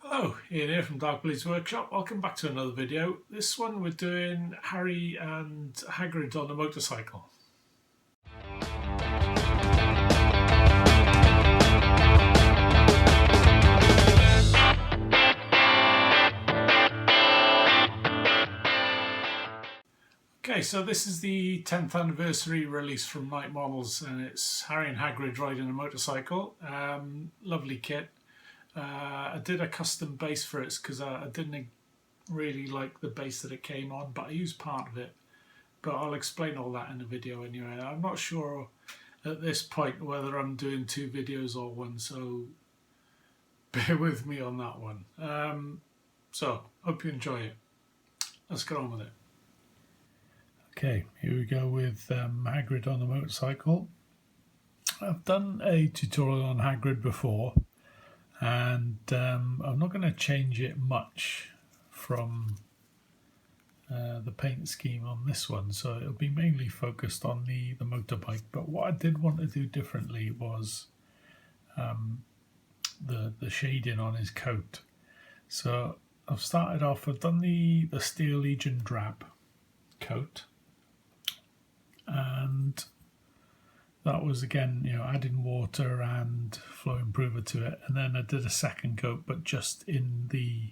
Hello, Ian here from Dark Bleed's Workshop. Welcome back to another video. This one we're doing Harry and Hagrid on a motorcycle. Okay, so this is the 10th anniversary release from Night Models, and it's Harry and Hagrid riding a motorcycle. Lovely kit. I did a custom base for it because I didn't really like the base that it came on, but I used part of it. But I'll explain all that in the video anyway. I'm not sure at this point whether I'm doing two videos or one, so bear with me on that one. So, hope you enjoy it. Let's get on with it. Okay, here we go with Hagrid on the motorcycle. I've done a tutorial on Hagrid before, and I'm not going to change it much from the paint scheme on this one, so it'll be mainly focused on the motorbike. But what I did want to do differently was the shading on his coat. So I've started off, I've done the Steel Legion drab coat, and that was again, adding water and flow improver to it. And then I did a second coat, but just in the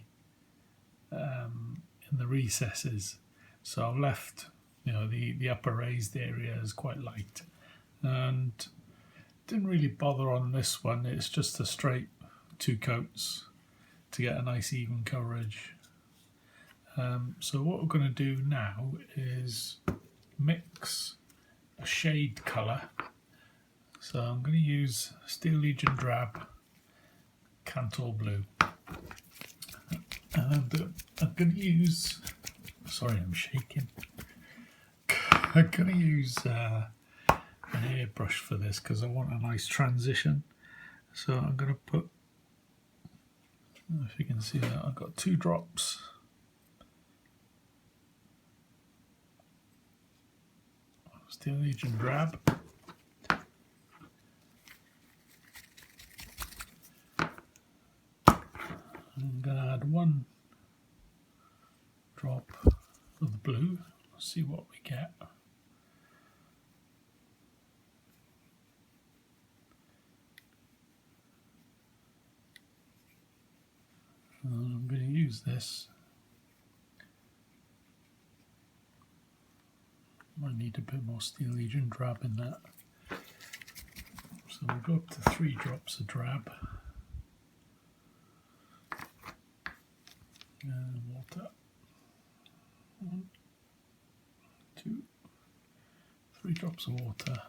recesses. So I've left, the upper raised area is quite light, and didn't really bother on this one. It's just a straight two coats to get a nice even coverage. So what we're going to do now is mix a shade colour. So I'm going to use Steel Legion drab, Cantor blue, and I'm going to use, sorry I'm shaking, I'm going to use an airbrush for this because I want a nice transition. So I'm going to put, if you can see that, I've got 2 drops Steel Legion drab. I'm going to add 1 drop of the blue. Let's see what we get. And I'm going to use this. Might need a bit more Steel Legion drab in that. So we'll go up to 3 drops of drab. And water. 1, 2, 3 drops of water.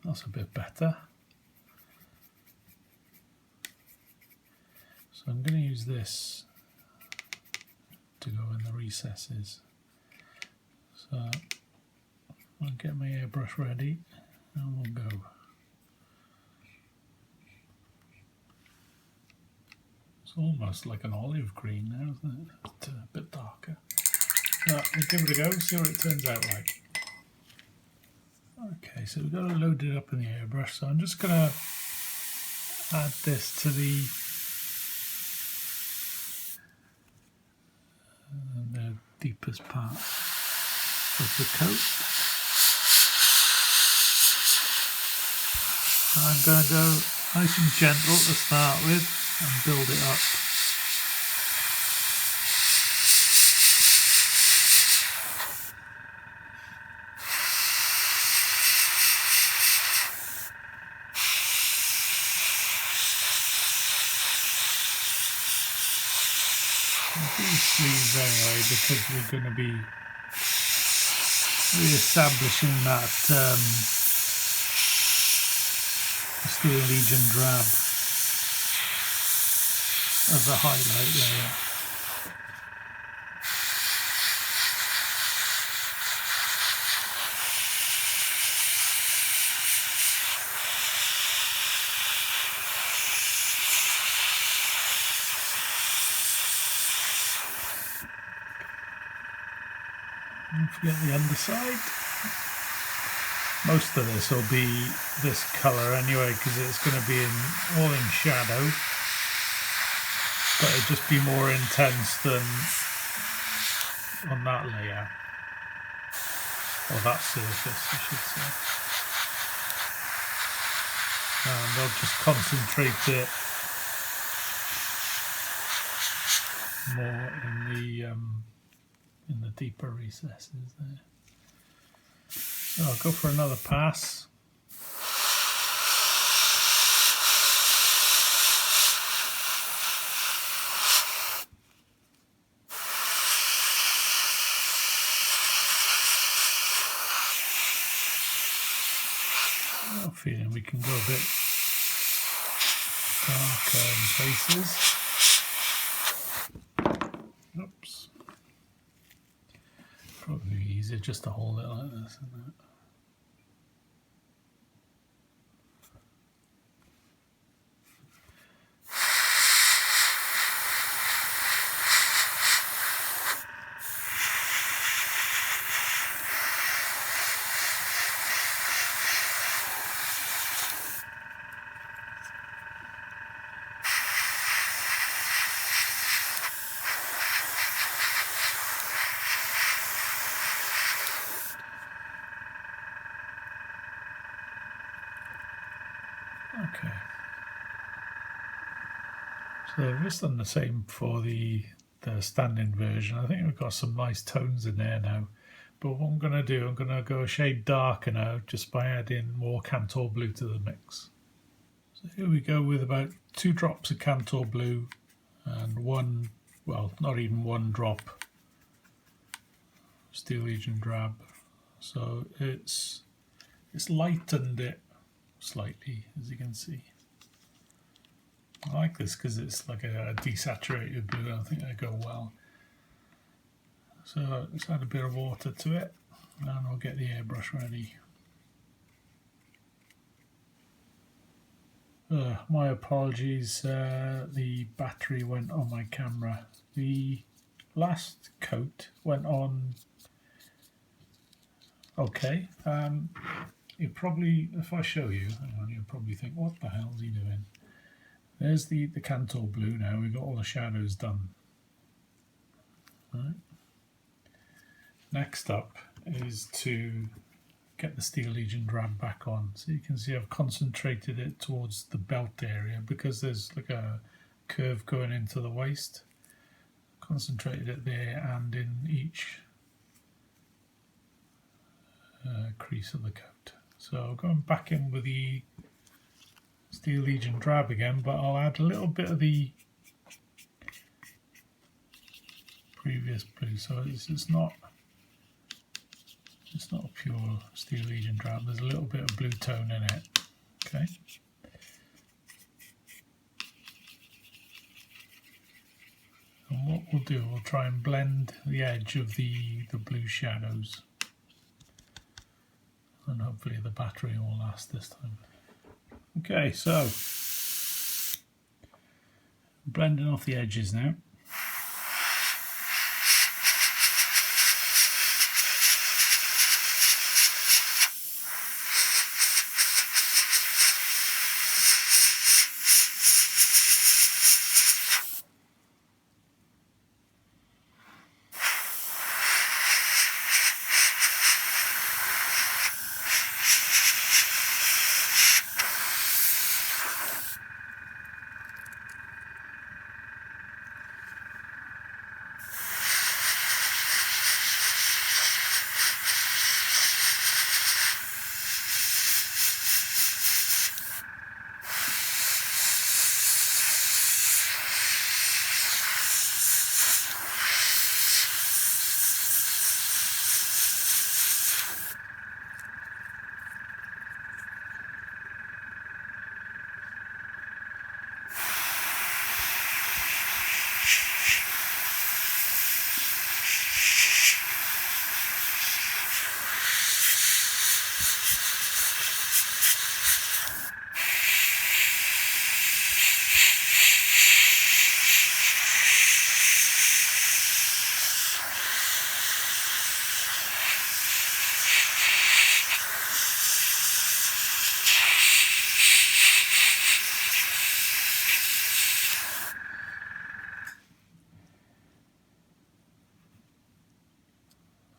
That's a bit better. So I'm going to use this to go in the recesses. So I'll get my airbrush ready and we'll go. It's almost like an olive green now, isn't it? It's a bit darker. We'll give it a go, see what it turns out like. Okay, so we've got to load it up in the airbrush, so I'm just going to add this to the deepest part of the coat. So I'm going to go nice and gentle to start with and build it up. These sleeves anyway, because we're going to be re-establishing that Steel Legion drab as a highlight layer. Don't forget the underside. Most of this will be this colour anyway, because it's going to be all in shadow. but it'd just be more intense than on that layer, or that surface I should say. And I'll just concentrate it more in the deeper recesses there. So I'll go for another pass. I'm feeling we can go a bit darker in places. Oops. Probably easier just to hold it like this, isn't it? Okay, so I've just done the same for the standing version. I think we've got some nice tones in there now, but what I'm going to do, I'm going to go a shade darker now just by adding more Cantor Blue to the mix. So here we go with about 2 drops of Cantor Blue and one, well, not even 1 drop Steel Legion Drab. So it's lightened it slightly, as you can see. I like this because it's like a desaturated blue. I think they go well. So let's add a bit of water to it and I'll get the airbrush ready. My apologies, the battery went on my camera. The last coat went on okay. You probably, if I show you, hang on, you'll probably think, what the hell is he doing? There's the Cantor Blue now, we've got all the shadows done. Right. Next up is to get the Steel Legion Drab back on. So you can see I've concentrated it towards the belt area because there's like a curve going into the waist. Concentrated it there and in each crease of the coat. So going back in with the Steel Legion Drab again, but I'll add a little bit of the previous blue, so it's not a pure Steel Legion Drab. There's a little bit of blue tone in it. Okay. And what we'll do, we'll try and blend the edge of the blue shadows, and hopefully the battery will last this time. Okay, so blending off the edges now.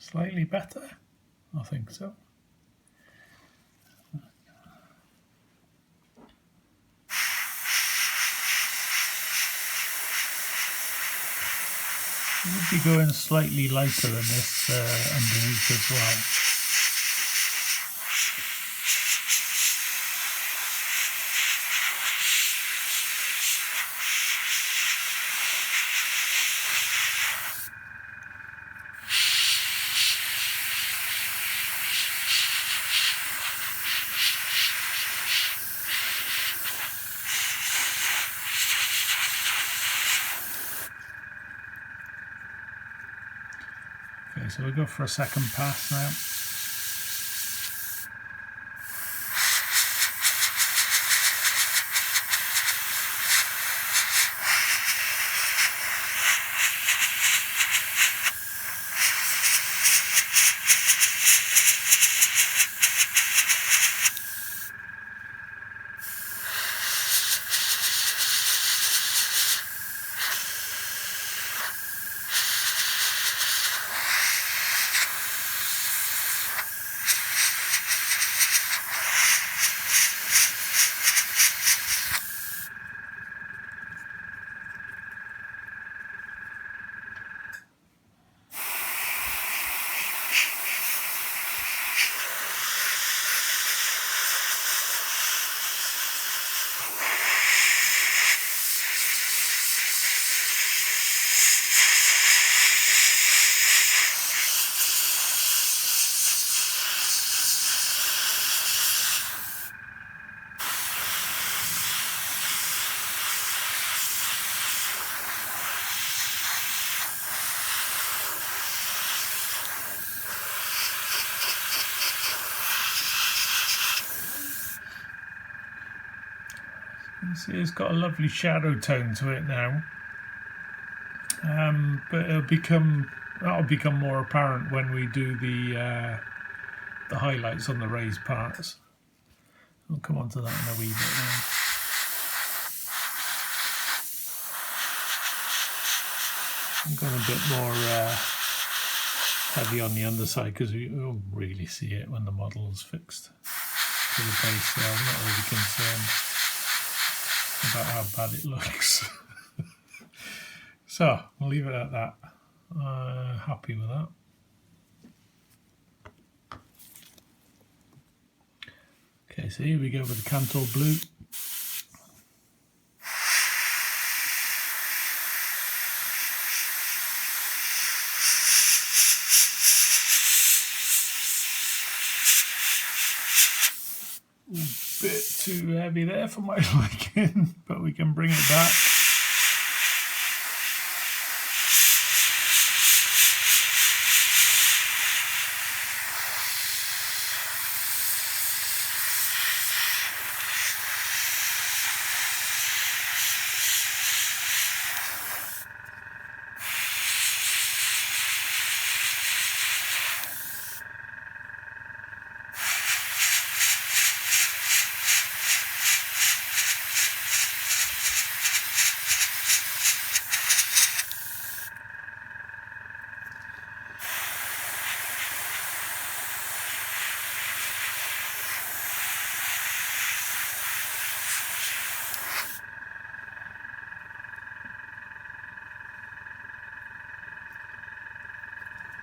slightly better? I think so. Would be going slightly lighter than this underneath as well. Okay, so we'll go for a second pass now. You see it's got a lovely shadow tone to it now, but that'll become more apparent when we do the highlights on the raised parts. I'll come on to that in a wee bit now. I'm going a bit more heavy on the underside because we won't really see it when the model's fixed to the base, so I'm not really concerned about how bad it looks. So I'll leave it at that. Happy with that. Okay, so here we go with the Cantor blue. A bit too heavy there for my liking, but we can bring it back.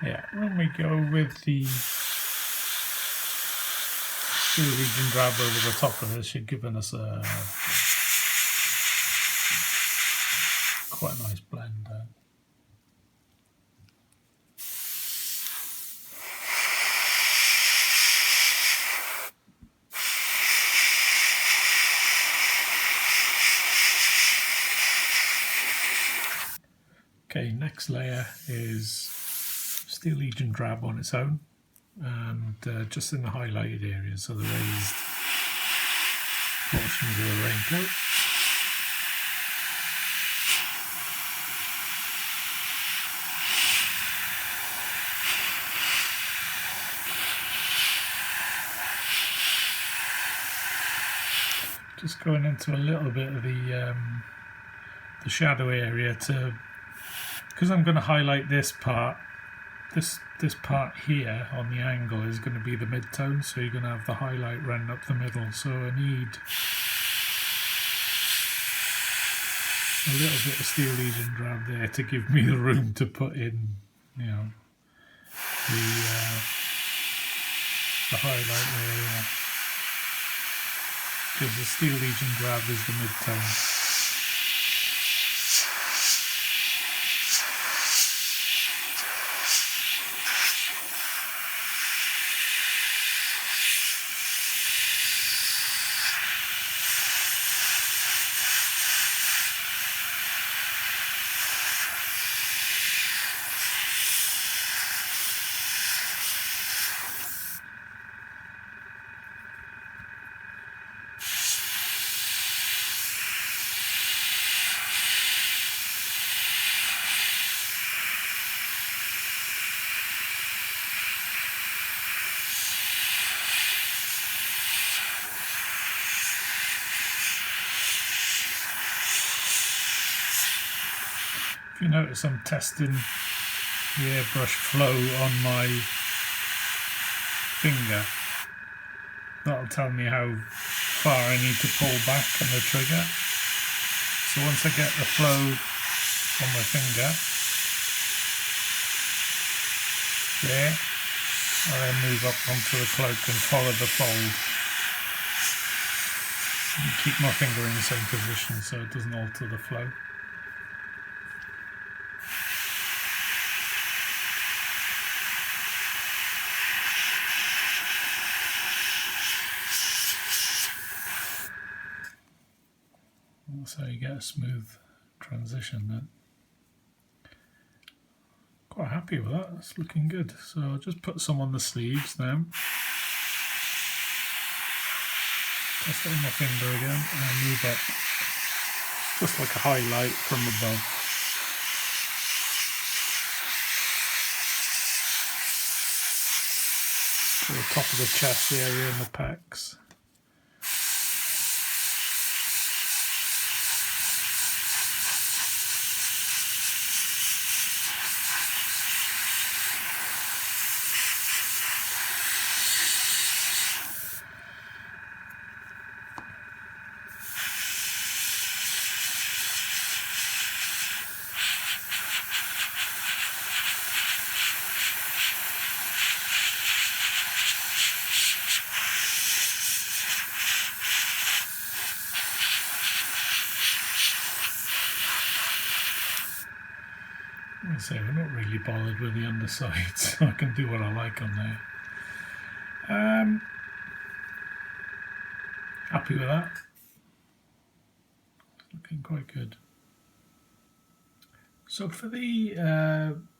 Yeah, when we go with the Steel Legion drab over the top of this, should give us a quite a nice blend there. Okay, next layer is Steel Legion drab on its own, and just in the highlighted areas, so the raised portions of the raincoat. Just going into a little bit of the shadow area because I'm going to highlight this part this part here on the angle is going to be the mid-tone, so you're going to have the highlight running up the middle. So I need a little bit of Steel Legion drab there to give me the room to put in, you know, the highlight area. Because the Steel Legion drab is the mid-tone. If you notice, I'm testing the airbrush flow on my finger. That'll tell me how far I need to pull back on the trigger. So once I get the flow on my finger, there, I then move up onto the cloak and follow the fold. And keep my finger in the same position so it doesn't alter the flow. That's how you get a smooth transition then. Quite happy with that, it's looking good. So I'll just put some on the sleeves now. Test it on my finger again and move up. Just like a highlight from above. To the top of the chest area and the pecs. I say we're not really bothered with the underside, so I can do what I like on there. Happy with that. Looking quite good. So for the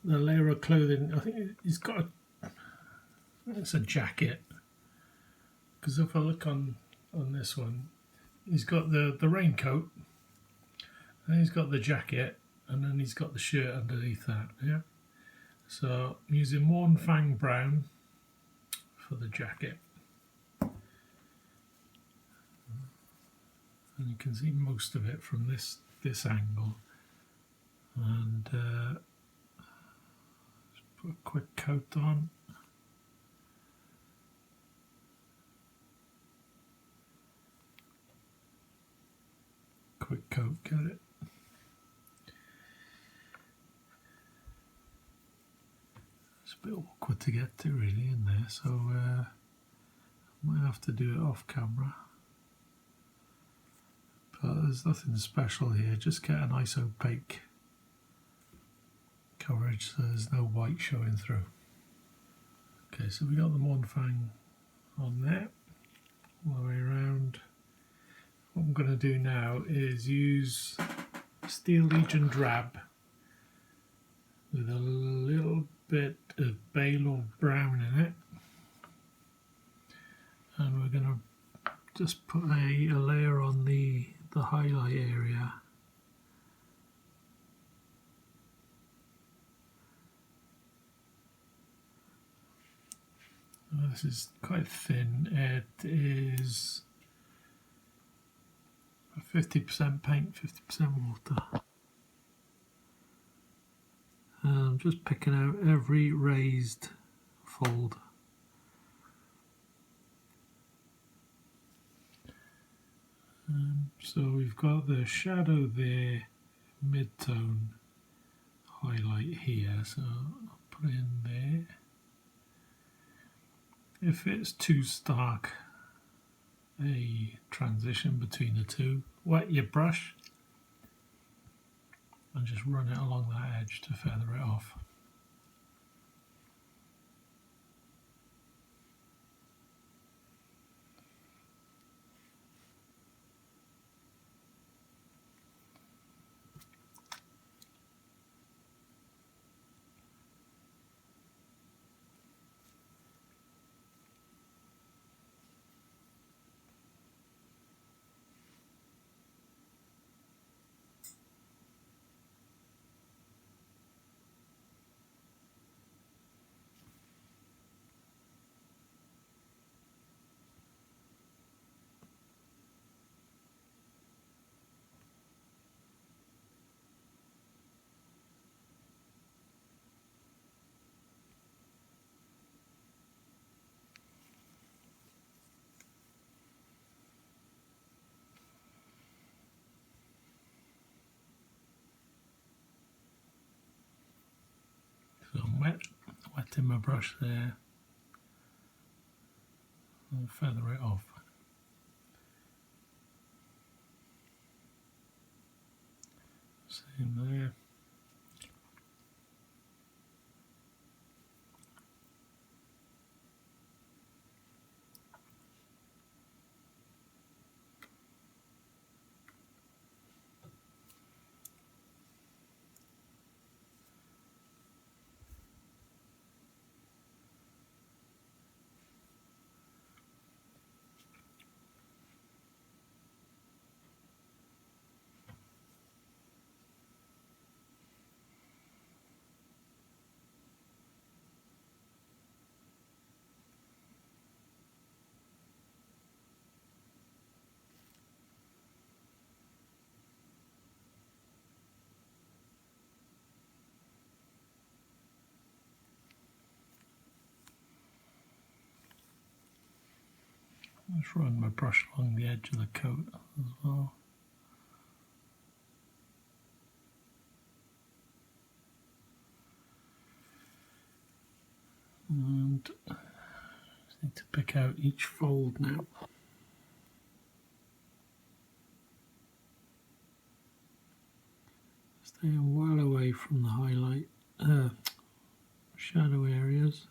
layer of clothing, I think he's got it's a jacket. Because if I look on this one, he's got the raincoat, and he's got the jacket, and then he's got the shirt underneath that, yeah? So I'm using Worn Fang Brown for the jacket. And you can see most of it from this angle. And just put a quick coat on. Quick coat, get it? It's a bit awkward to get to really in there, so I might have to do it off camera. But there's nothing special here, just get a nice opaque coverage so there's no white showing through. Okay, so we got the Worn Fang on there, all the way around. What I'm going to do now is use Steel Legion Drab with a little bit of Baylor Brown in it, and we're going to just put a layer on the highlight area. This is quite thin. It is 50% paint, 50% water. And I'm just picking out every raised fold. So we've got the shadow there, mid-tone highlight here, so I'll put it in there. If it's too stark a transition between the two, wet your brush and just run it along that edge to feather it off. So I'm wetting my brush there and feather it off. Same there. Just run my brush along the edge of the coat as well. And just need to pick out each fold now. Staying well away from the highlight shadow areas.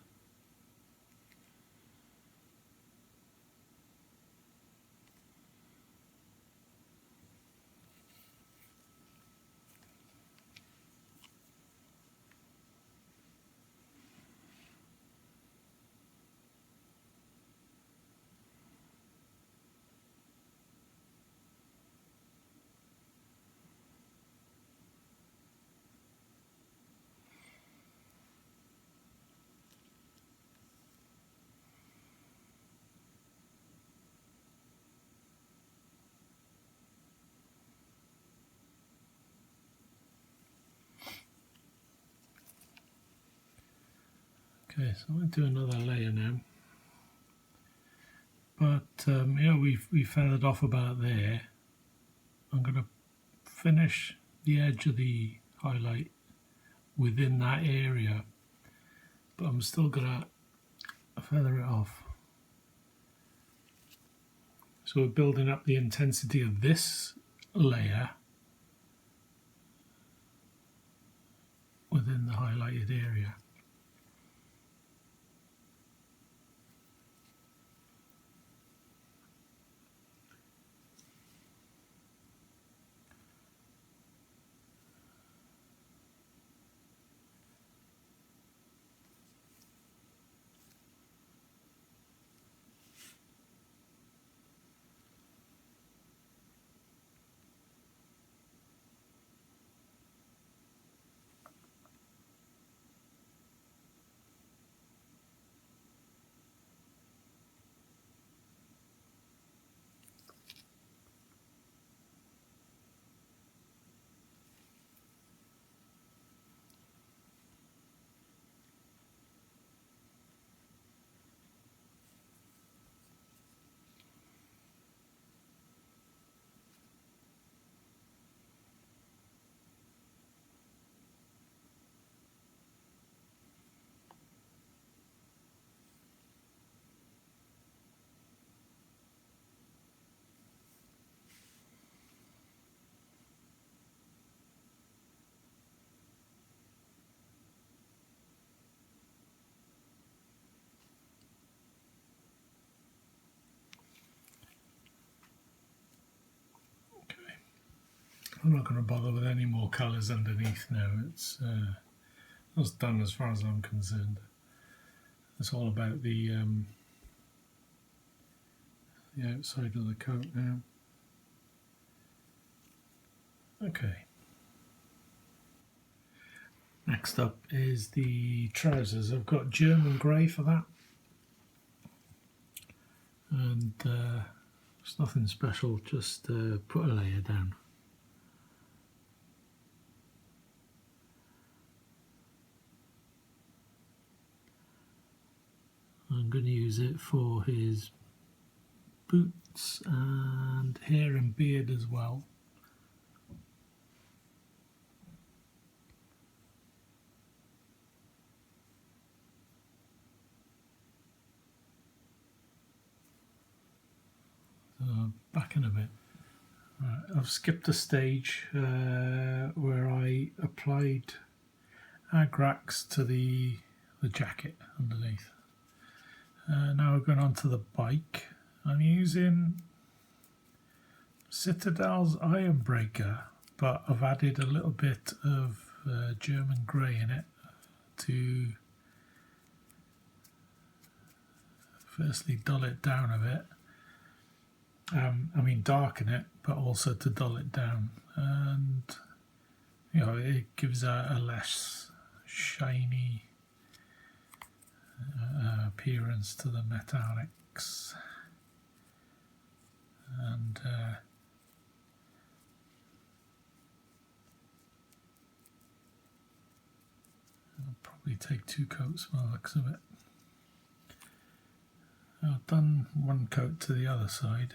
Okay, so I'm going to do another layer now. But yeah, we feathered off about there. I'm going to finish the edge of the highlight within that area, but I'm still going to feather it off. So we're building up the intensity of this layer within the highlighted area. I'm not going to bother with any more colours underneath now. It's done as far as I'm concerned. It's all about the outside of the coat now. Okay. Next up is the trousers. I've got German grey for that. And it's nothing special, just put a layer down. I'm going to use it for his boots and hair and beard as well. So back in a bit. Right, I've skipped a stage where I applied Agrax to the jacket underneath. Now we're going on to the bike. I'm using Citadel's Iron Breaker, but I've added a little bit of German grey in it to firstly dull it down a bit. Darken it, but also to dull it down, and it gives a less shiny appearance to the metallics, and I'll probably take 2 coats by the looks of it. I've done 1 coat to the other side.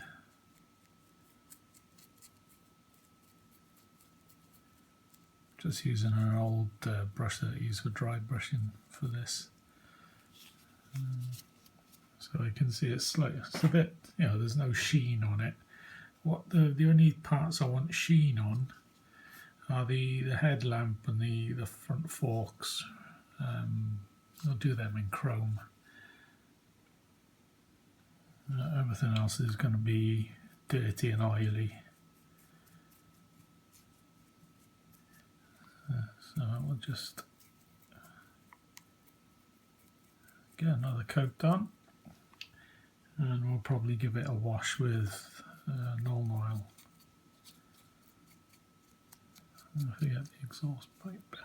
Just using an old brush that I use for dry brushing for this. So I can see it's a bit, there's no sheen on it. What the only parts I want sheen on are the headlamp and the front forks. I'll do them in chrome. Everything else is going to be dirty and oily. So we'll just get another coat done, and we'll probably give it a wash with normal oil. I forget the exhaust pipe.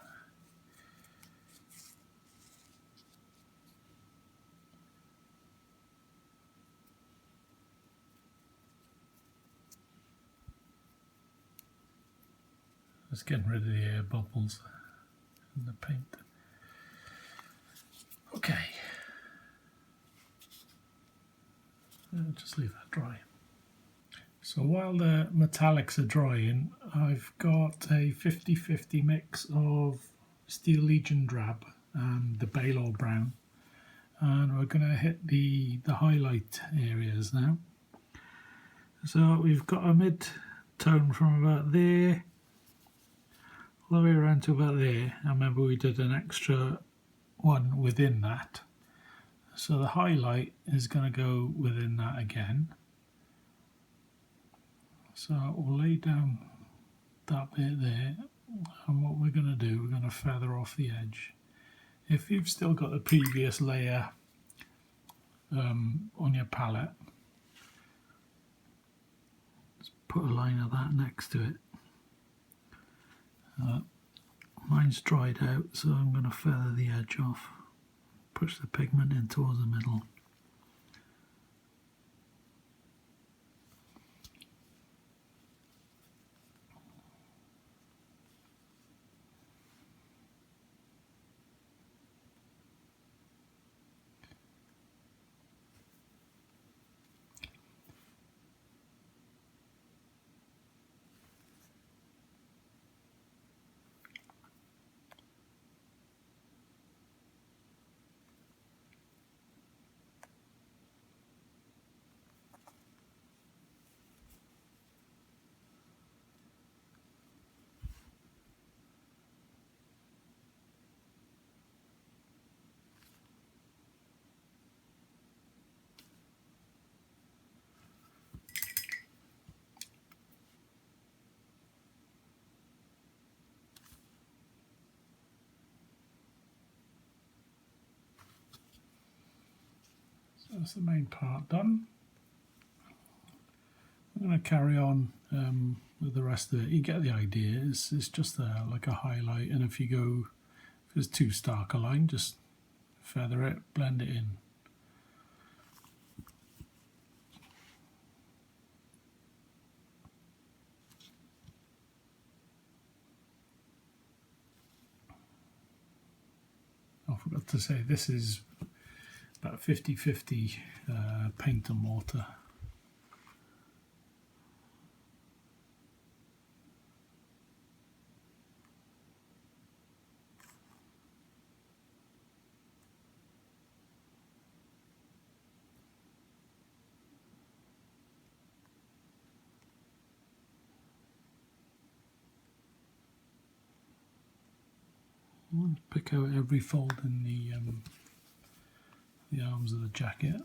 Just getting rid of the air bubbles in the paint. Okay. Just leave that dry. So while the metallics are drying, I've got a 50-50 mix of Steel Legion Drab and the Baylor Brown, and we're going to hit the highlight areas now. So we've got a mid-tone from about there all the way around to about there. I remember we did an extra one within that. So the highlight is going to go within that again. So we'll lay down that bit there, and what we're going to do, we're going to feather off the edge. If you've still got the previous layer on your palette, just put a line of that next to it. Mine's dried out, so I'm going to feather the edge off, push the pigment in towards the middle. that's the main part done. I'm going to carry on with the rest of it. You get the idea. It's just like a highlight, and if it's too stark a line, just feather it, blend it in. I forgot to say, this is about 50-50 paint and water. Pick out every fold in the arms of the jacket.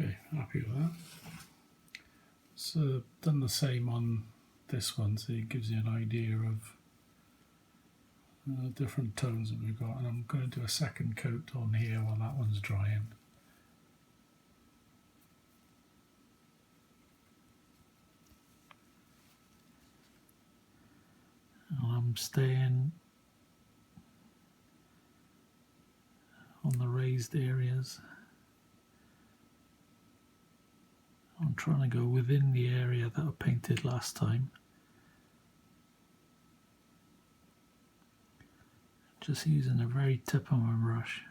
Okay, happy with that. So done the same on this one, so it gives you an idea of different tones that we've got, and I'm going to do a second coat on here while that one's drying. And I'm staying on the raised areas. I'm trying to go within the area that I painted last time. Just using the very tip of my brush.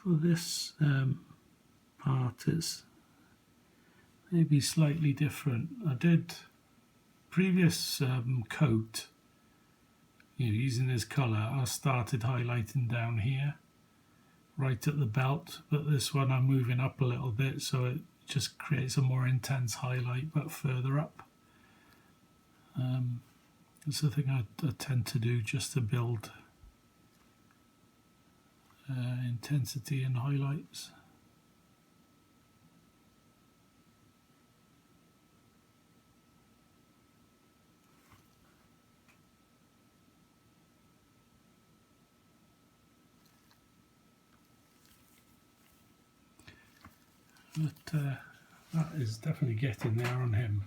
For this part is maybe slightly different. I did previous coat, using this colour, I started highlighting down here, right at the belt, but this one I'm moving up a little bit, so it just creates a more intense highlight, but further up. That's the thing I tend to do, just to build intensity and highlights. But that is definitely getting there on him.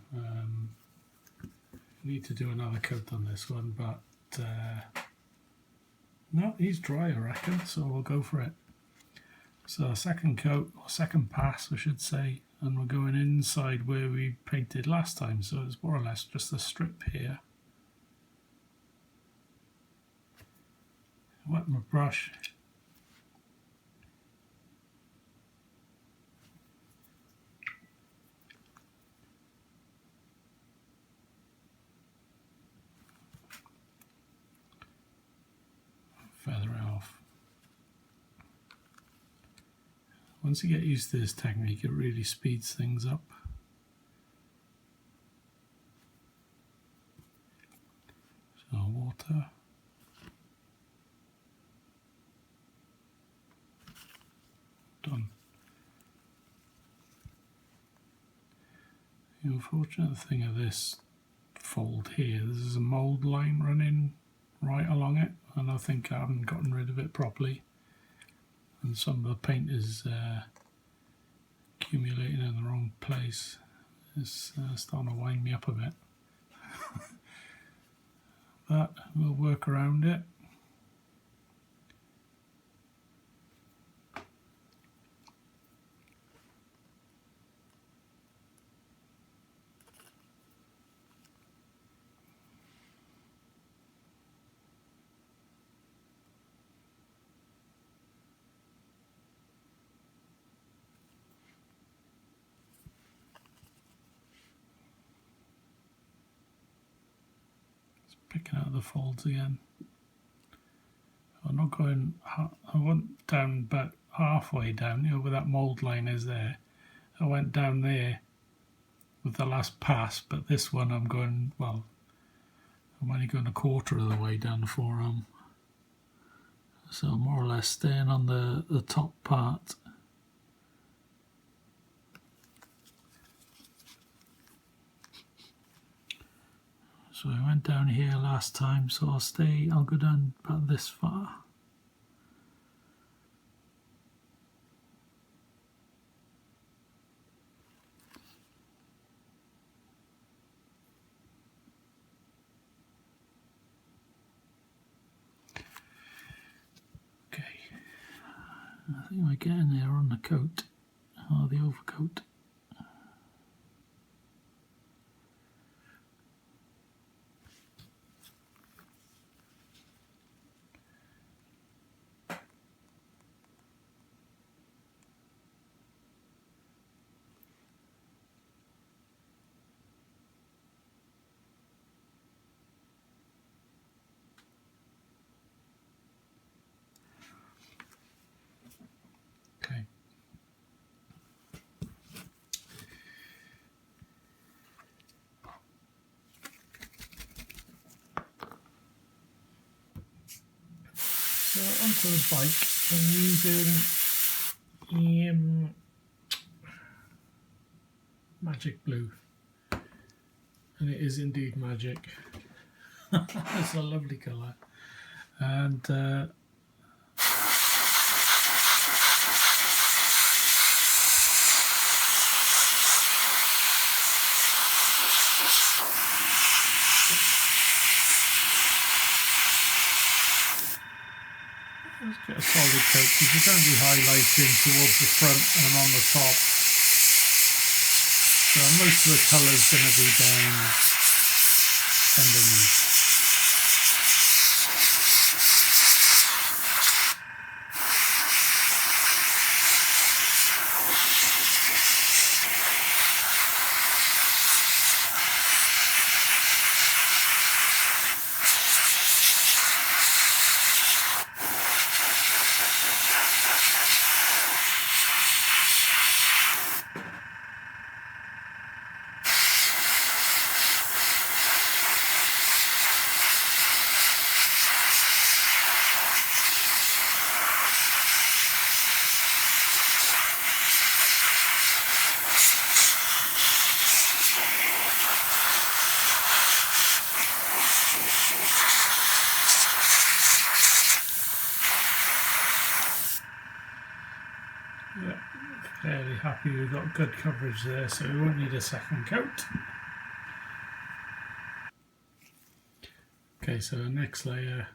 Need to do another coat on this one, but no, he's dry, I reckon, so we'll go for it. So second coat, or second pass I should say, and we're going inside where we painted last time, so it's more or less just a strip here. Wet my brush. Feather it off. Once you get used to this technique, it really speeds things up. So water. Done. The unfortunate thing of this fold here, there's a mould line running right along it, and I think I haven't gotten rid of it properly, and some of the paint is accumulating in the wrong place. It's starting to wind me up a bit. But we'll work around it. Picking out the folds again. I'm not going, I went down about halfway down, where that mould line is there. I went down there with the last pass, but this one I'm going, well, I'm only going a quarter of the way down the forearm. So more or less staying on the top part. So I went down here last time, so I'll go down about this far. Okay, I think we're getting there on the coat, or the overcoat. Okay. So onto the bike, I'm using Magic Blue, and it is indeed magic. It's a lovely colour, and let's get a solid coat, because we're going to be highlighting towards the front and on the top. So most of the colour is going to be down underneath. Fairly happy we've got good coverage there, so we won't need a second coat. Okay, so the next layer,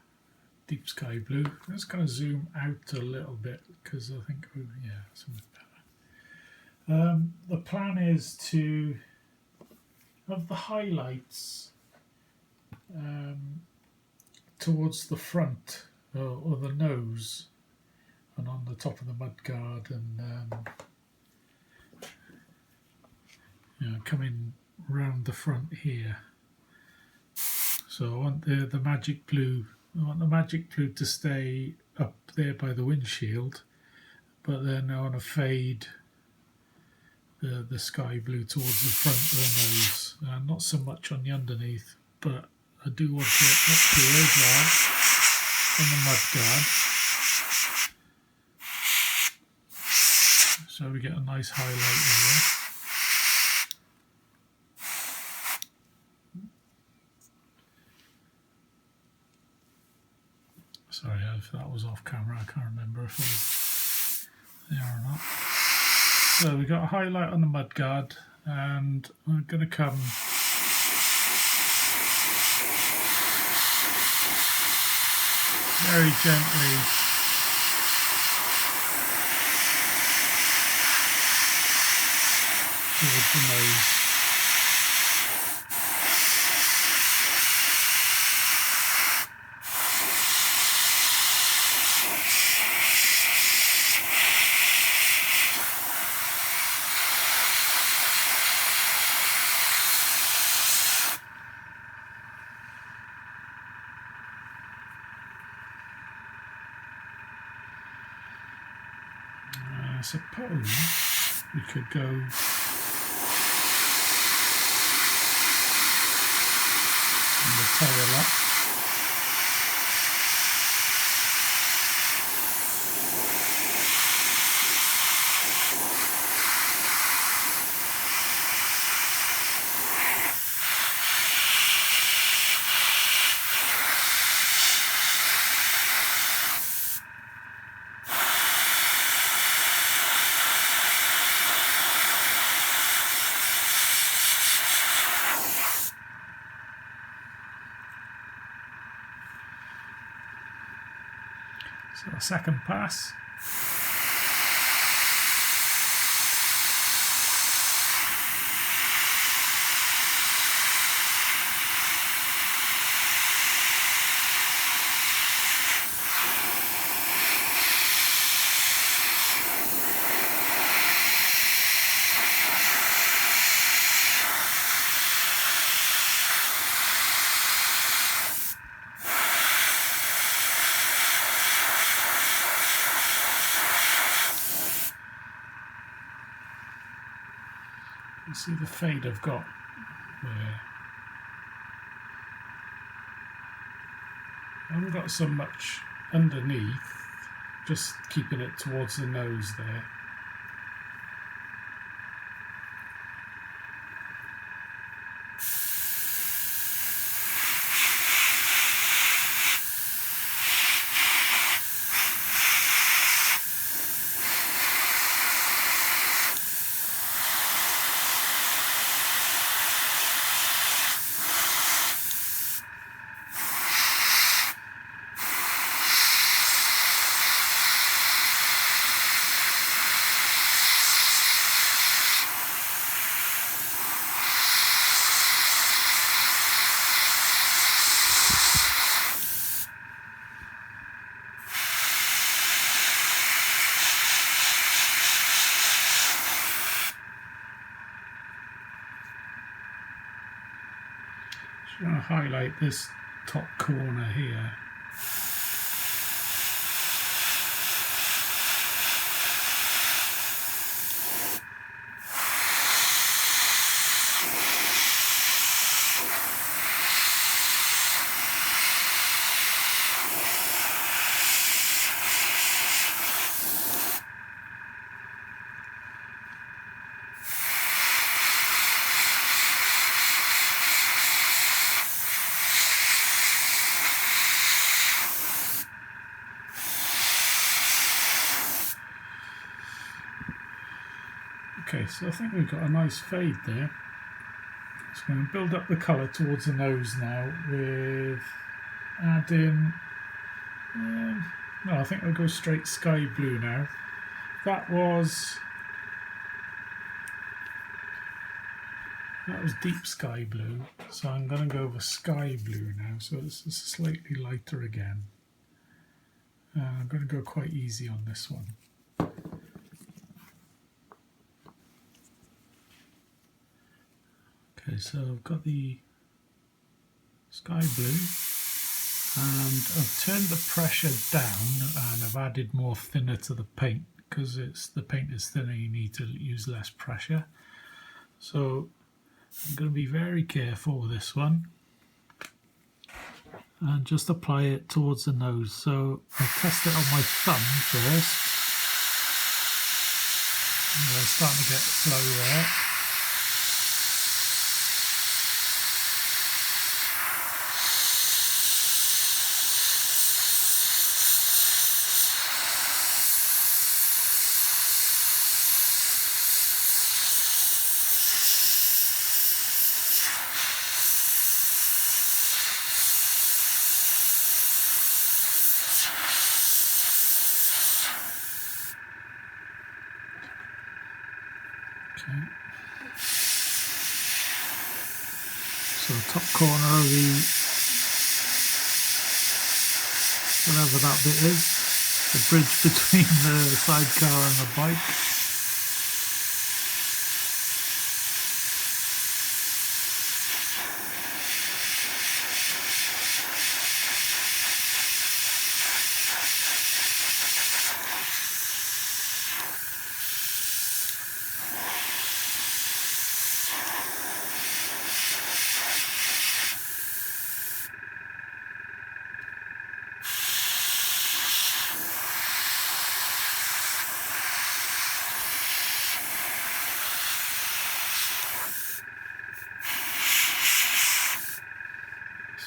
deep sky blue. I'm just going to zoom out a little bit because I think, oh, yeah, something better. The plan is to have the highlights towards the front or the nose and on the top of the mudguard, and coming round the front here. So I want the magic blue. I want the magic blue to stay up there by the windshield, but then I want to fade the sky blue towards the front of the nose. Not so much on the underneath, but I do want it up here as well on the mudguard. So we get a nice highlight there. Sorry if that was off camera, I can't remember if it was there or not. So we got a highlight on the mudguard, and I'm going to come very gently towards the nose. I suppose we could go and the tail up. So a second pass. You see the fade I've got there. I haven't got so much underneath, just keeping it towards the nose there. I'm going to highlight this top corner here. Okay, so I think we've got a nice fade there. So I'm going to build up the colour towards the nose now with adding, no, I think I'll go straight sky blue now. That was deep sky blue, so I'm going to go over sky blue now, so it's slightly lighter again. I'm going to go quite easy on this one. Okay, so I've got the sky blue and I've turned the pressure down and I've added more thinner to the paint because the paint is thinner, you need to use less pressure. So I'm going to be very careful with this one and just apply it towards the nose. So I'll test it on my thumb first. It's starting to get slow there. Okay. So top corner of the, whatever that bit is, the bridge between the sidecar and the bike.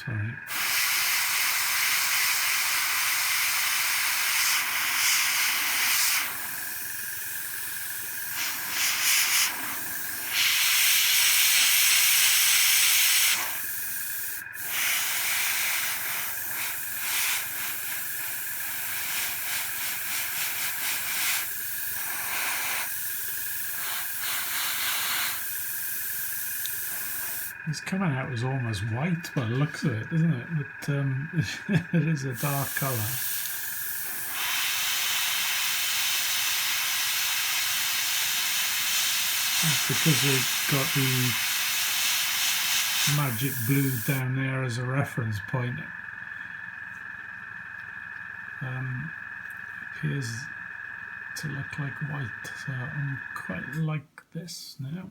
Sorry. It's coming out as almost white by the looks of it, isn't it? But it is a dark colour. It's because we've got the magic blue down there as a reference point. Appears to look like white, so I'm quite like this now.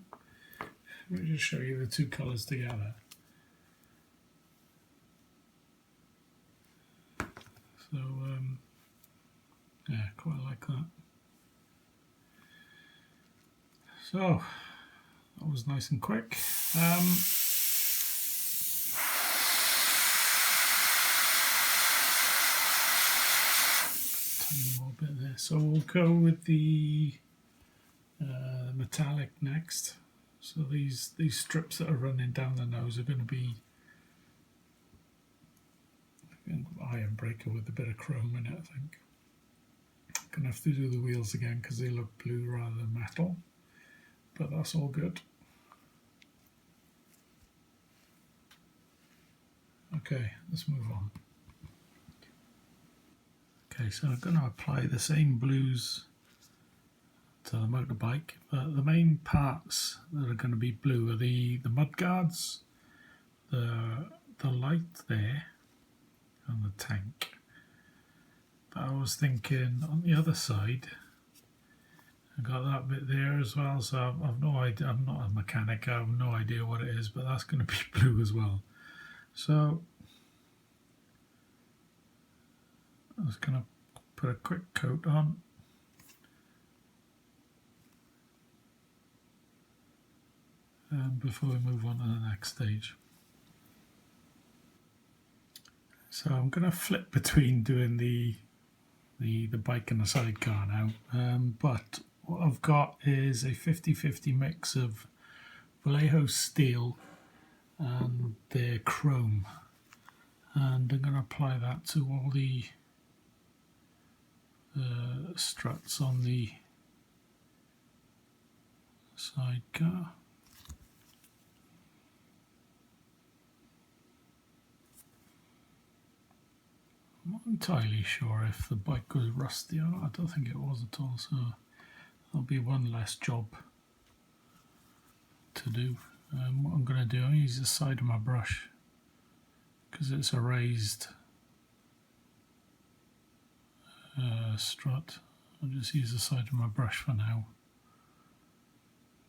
Let me just show you the two colours together. So, yeah, quite like that. So, that was nice and quick. Tiny more bit there. So we'll go with the metallic next. So these strips that are running down the nose are going to be an iron breaker with a bit of chrome in it, I think. Gonna have to do the wheels again because they look blue rather than metal, but that's all good. Okay, let's move on. Okay, so I'm going to apply the same blues to the motorbike, but the main parts that are going to be blue are the mud guards, the light there, and the tank. But I was thinking on the other side, I got that bit there as well, so I've no idea. I'm not a mechanic, I have no idea what it is, but that's going to be blue as well. So I'm just going to put a quick coat on. Before we move on to the next stage. So I'm going to flip between doing the bike and the sidecar now, but what I've got is a 50-50 mix of Vallejo steel and their chrome, and I'm going to apply that to all the struts on the sidecar. I'm not entirely sure if the bike was rusty or not. I don't think it was at all, so there'll be one less job to do. What I'm going to do, I'm going to use the side of my brush because it's a raised strut. I'll just use the side of my brush for now,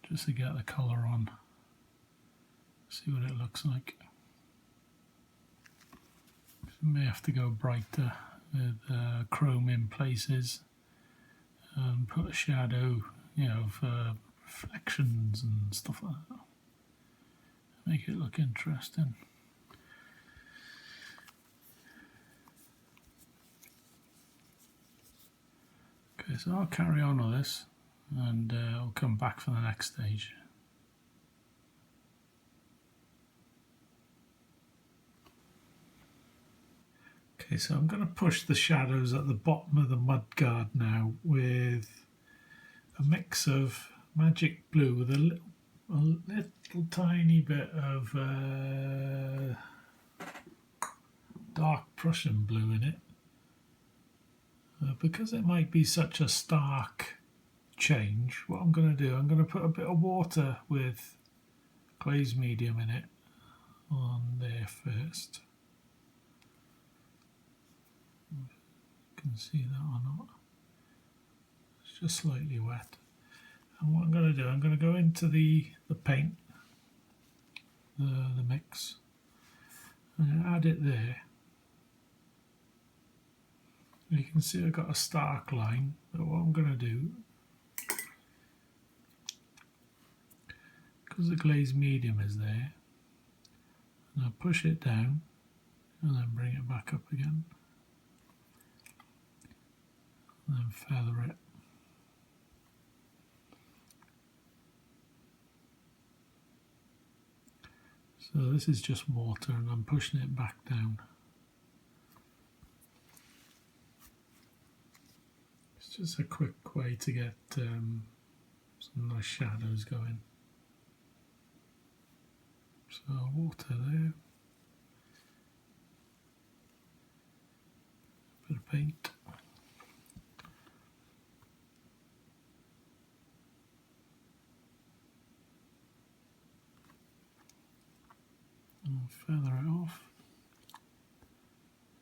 just to get the colour on, see what it looks like. May have to go brighter with chrome in places and put a shadow, you know, for reflections and stuff like that. Make it look interesting. Okay, so I'll carry on with this and I'll come back for the next stage. Okay, so I'm going to push the shadows at the bottom of the mudguard now with a mix of magic blue with a little tiny bit of dark Prussian blue in it. Because it might be such a stark change, what I'm going to do, I'm going to put a bit of water with glaze medium in it on there first. You can see that or not. It's just slightly wet. And what I'm going to do, I'm going to go into the paint, the mix, and add it there. You can see I've got a stark line, but what I'm going to do, because the glaze medium is there, and I'll push it down and then bring it back up again, and then feather it. So this is just water and I'm pushing it back down. It's just a quick way to get some nice shadows going. So water there, bit of paint. And feather it off,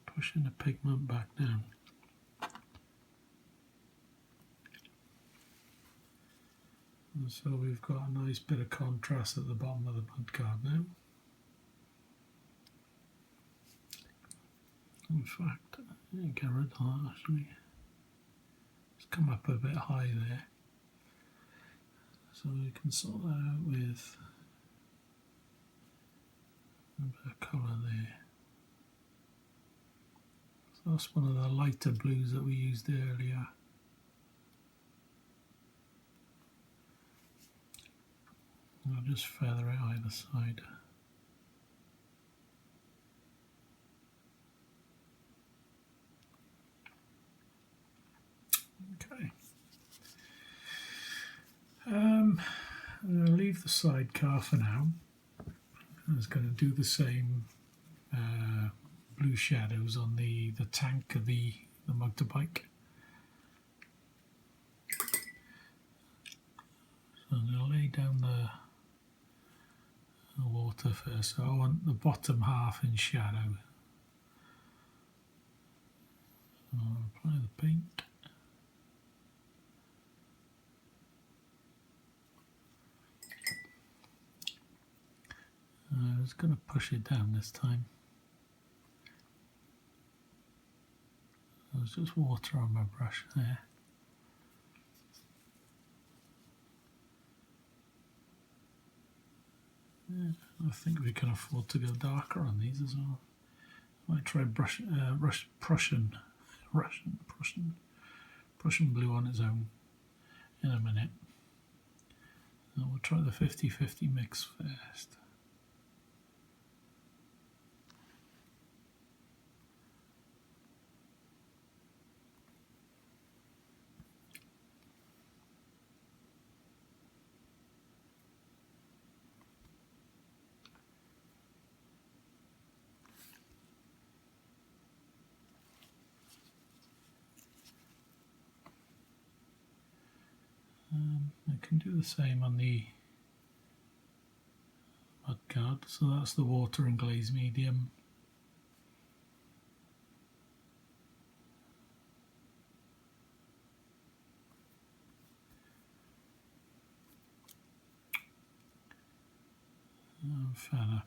pushing the pigment back down. And so we've got a nice bit of contrast at the bottom of the mudguard now. In fact, I didn't get rid of that actually. It's come up a bit high there. So we can sort that out with a bit of colour there. So that's one of the lighter blues that we used earlier. I'll just feather it either side. Okay. I'm going to leave the sidecar for now. I was going to do the same blue shadows on the tank of the motorbike. So I'm going to lay down the water first. So I want the bottom half in shadow. So I'll apply the paint. I was going to push it down this time. There's just water on my brush there. Yeah, I think we can afford to go darker on these as well. I might try Prussian blue on its own. in a minute. And we'll try the 50-50 mix first. I can do the same on the mud card, so that's the water and glaze medium. Feather.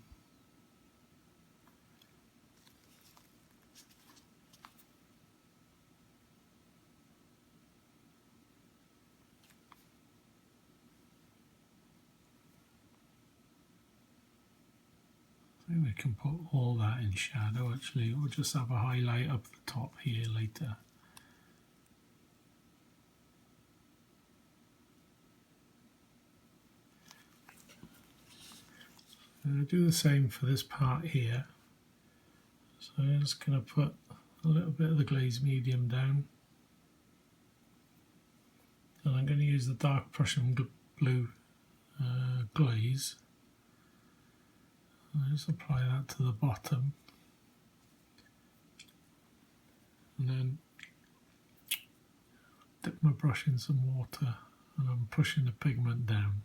I think we can put all that in shadow actually. We'll just have a highlight up the top here later. I'll do the same for this part here. So I'm just going to put a little bit of the glaze medium down. And I'm going to use the dark Prussian blue glaze. I'll just apply that to the bottom. And then dip my brush in some water and I'm pushing the pigment down.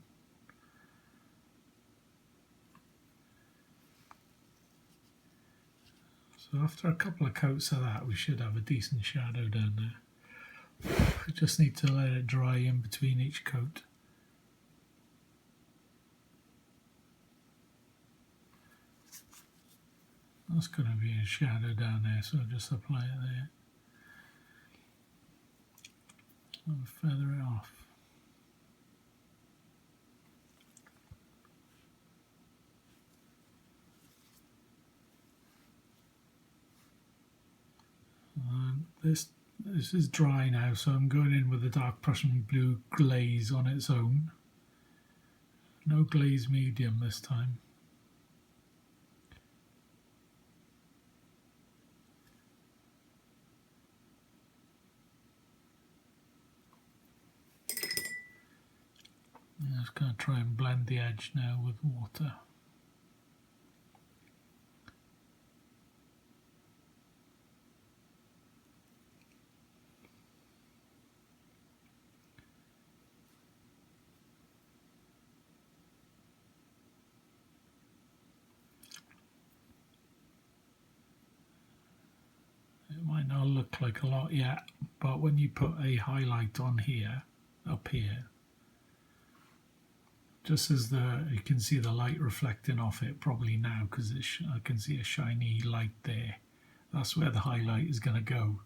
So after a couple of coats of that, we should have a decent shadow down there. We just need to let it dry in between each coat. That's going to be a shadow down there, so I'll just apply it there. And feather it off. And this is dry now, so I'm going in with the dark Prussian blue glaze on its own. No glaze medium this time. I'm just going to try and blend the edge now with water. It might not look like a lot yet, but when you put a highlight on here, up here, just as you can see the light reflecting off it probably now, because I can see a shiny light there. That's where the highlight is going to go.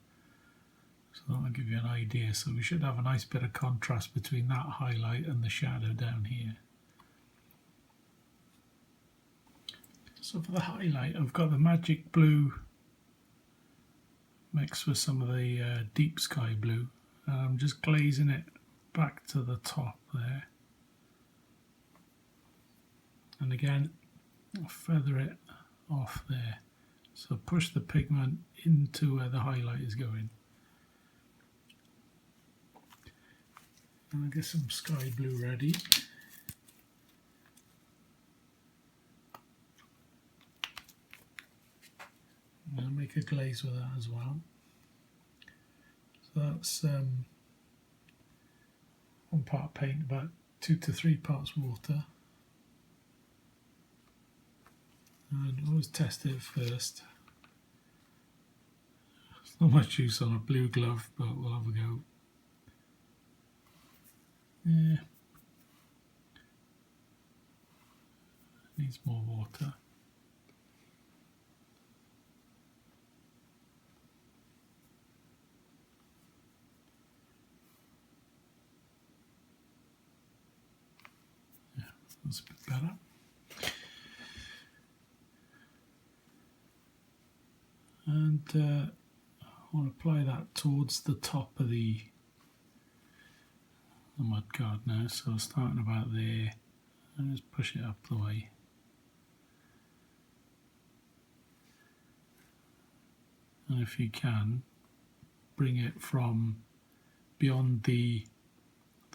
So that'll give you an idea. So we should have a nice bit of contrast between that highlight and the shadow down here. So for the highlight, I've got the magic blue mixed with some of the deep sky blue. I'm just glazing it back to the top there. And again, I'll feather it off there. So push the pigment into where the highlight is going. And I'll get some sky blue ready. I'll make a glaze with that as well. So that's 1 part paint, about 2 to 3 parts water. And always test it first. There's not much use on a blue glove, but we'll have a go. Yeah. Needs more water. Yeah, that's a bit better. And I'll apply that towards the top of the the mudguard now, so starting about there, and just push it up the way. And if you can, bring it from beyond the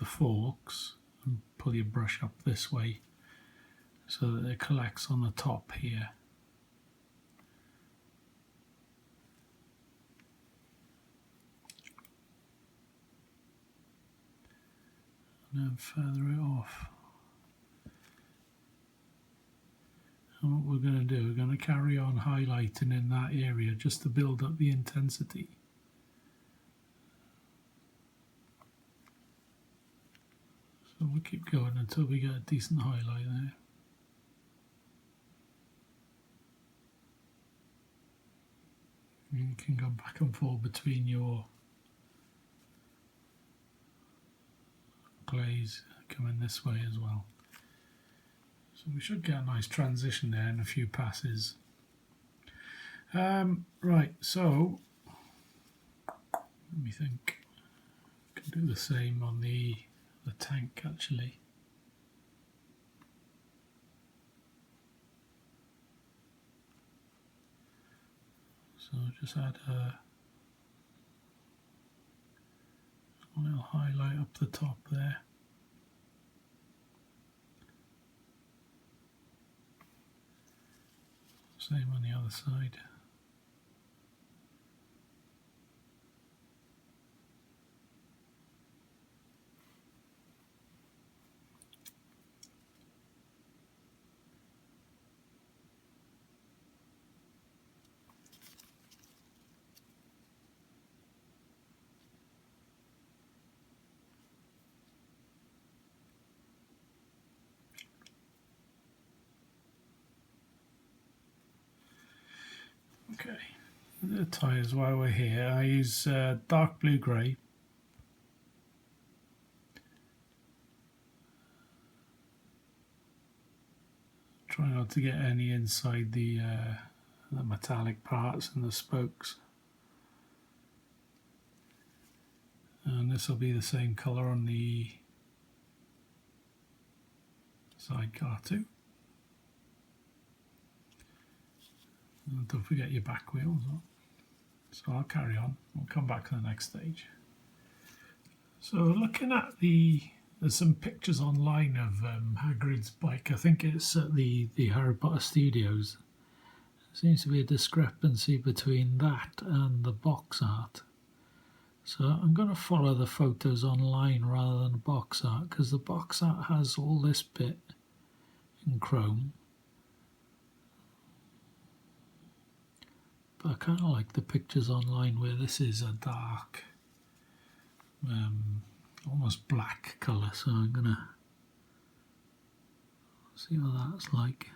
forks and pull your brush up this way so that it collects on the top here. And then feather it off. And what we're going to do, we're going to carry on highlighting in that area just to build up the intensity. So we'll keep going until we get a decent highlight there. You can go back and forth between your glaze coming this way as well. So we should get a nice transition there in a few passes. Right, so let me think. I can do the same on the tank actually. So just add a little highlight up the top there. Same on the other side. Okay, the tyres while we're here, I use dark blue grey. Try not to get any inside the metallic parts and the spokes. And this will be the same colour on the sidecar too. And don't forget your back wheel as well. So I'll carry on, we'll come back to the next stage. So looking at there's some pictures online of Hagrid's bike. I think it's at the Harry Potter Studios. There seems to be a discrepancy between that and the box art. So I'm going to follow the photos online rather than the box art, because the box art has all this bit in chrome. But I kind of like the pictures online where this is a dark, almost black colour. So I'm going to see what that's like.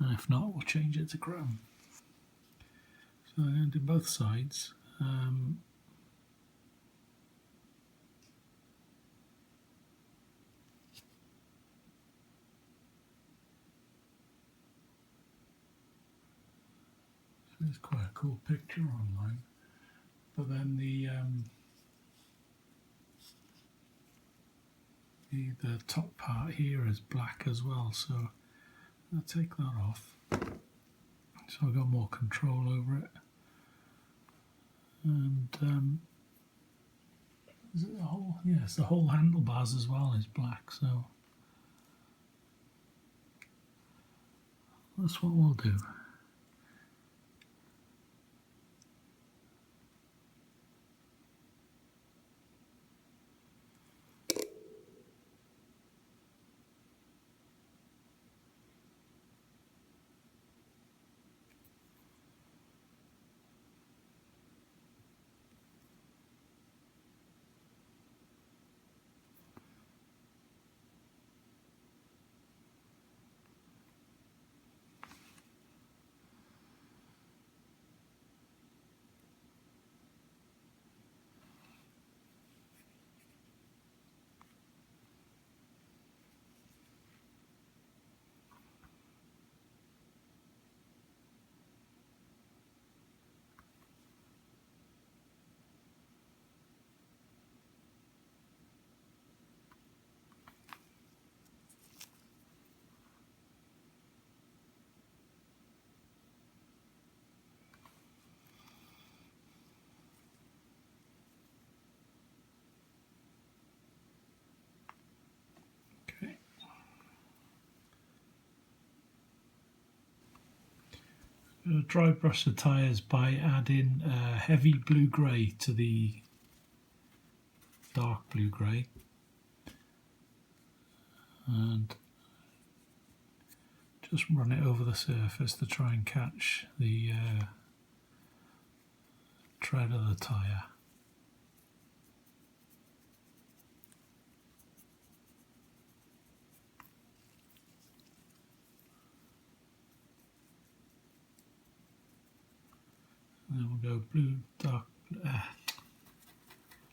And if not, we'll change it to chrome. So I'm going to do both sides. It's quite a cool picture online, but then the top part here is black as well, so I'll take that off so I've got more control over it. And is it the whole? Yes, the whole handlebars as well is black, so that's what we'll do. Dry brush the tyres by adding heavy blue grey to the dark blue grey, and just run it over the surface to try and catch the tread of the tyre. And then we'll go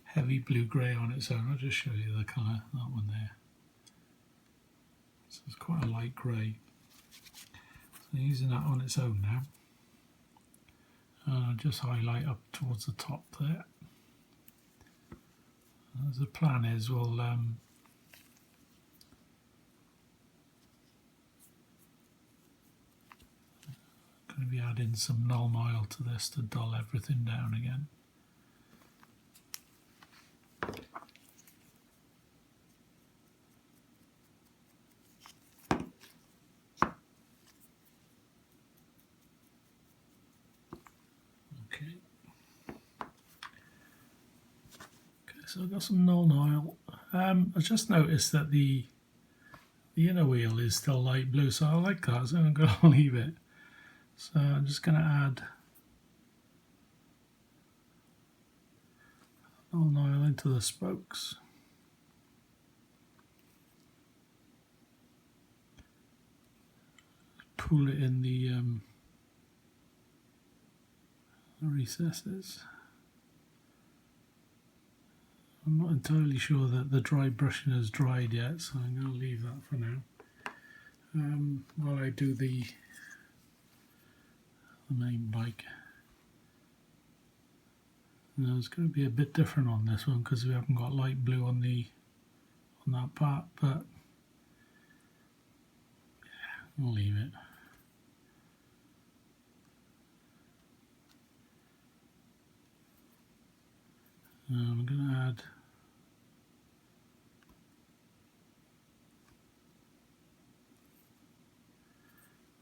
heavy blue grey on its own. I'll just show you the colour, that one there. So it's quite a light grey. So using that on its own now. And I'll just highlight up towards the top there. As the plan is, we'll going to be adding some null oil to this to dull everything down again. Okay, so I've got some null oil. I just noticed that the inner wheel is still light blue, so I like that, so I'm going to leave it. So I'm just going to add null oil into the spokes. Pull it in the recesses. I'm not entirely sure that the dry brushing has dried yet, so I'm going to leave that for now. While I do the main bike. Now it's going to be a bit different on this one because we haven't got light blue on that part, but yeah, we'll leave it. I'm going to add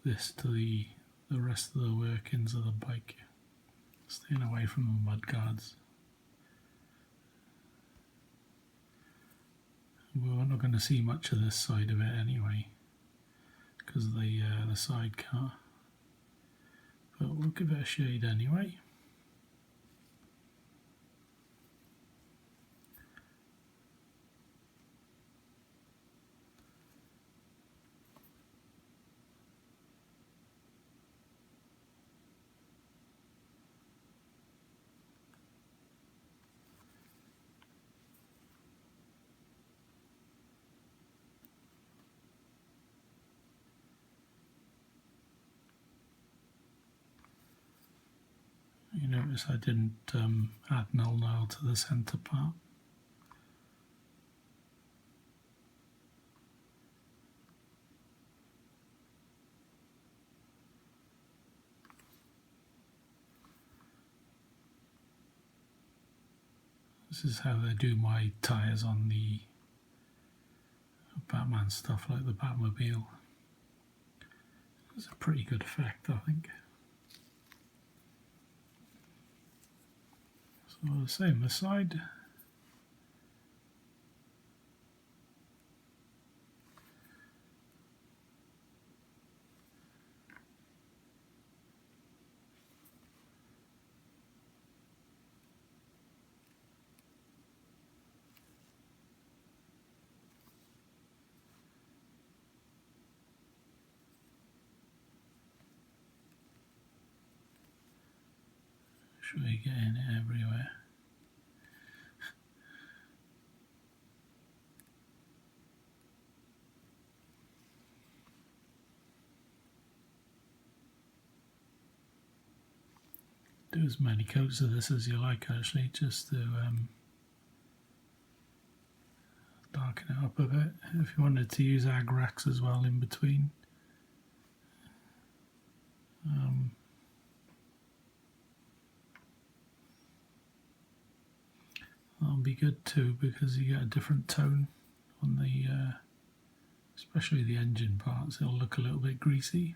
this to the rest of the workings of the bike, staying away from the mud guards. We're not going to see much of this side of it anyway because of the sidecar, but we'll give it a shade anyway. You notice I didn't add null oil to the centre part. This is how they do my tyres on the Batman stuff, like the Batmobile. It's a pretty good effect, I think. So the same this side. Sure you're getting it everywhere. Do as many coats of this as you like, actually, just to darken it up a bit. If you wanted to use Agrax as well in between. That'll be good too, because you get a different tone on the, especially the engine parts. It'll look a little bit greasy.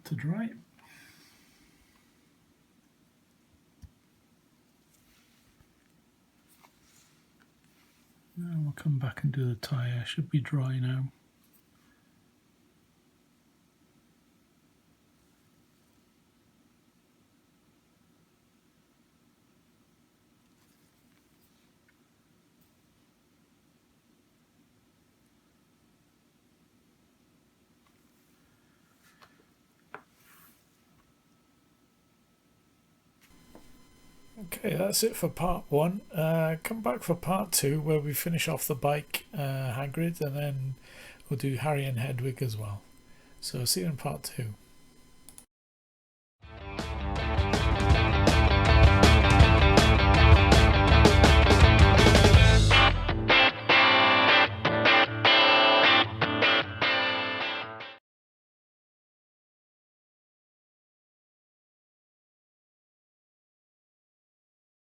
that to dry. Now we'll come back and do the tyre. Should be dry now. Okay, that's it for part one. Come back for part two, where we finish off the bike, Hagrid, and then we'll do Harry and Hedwig as well. So see you in part two.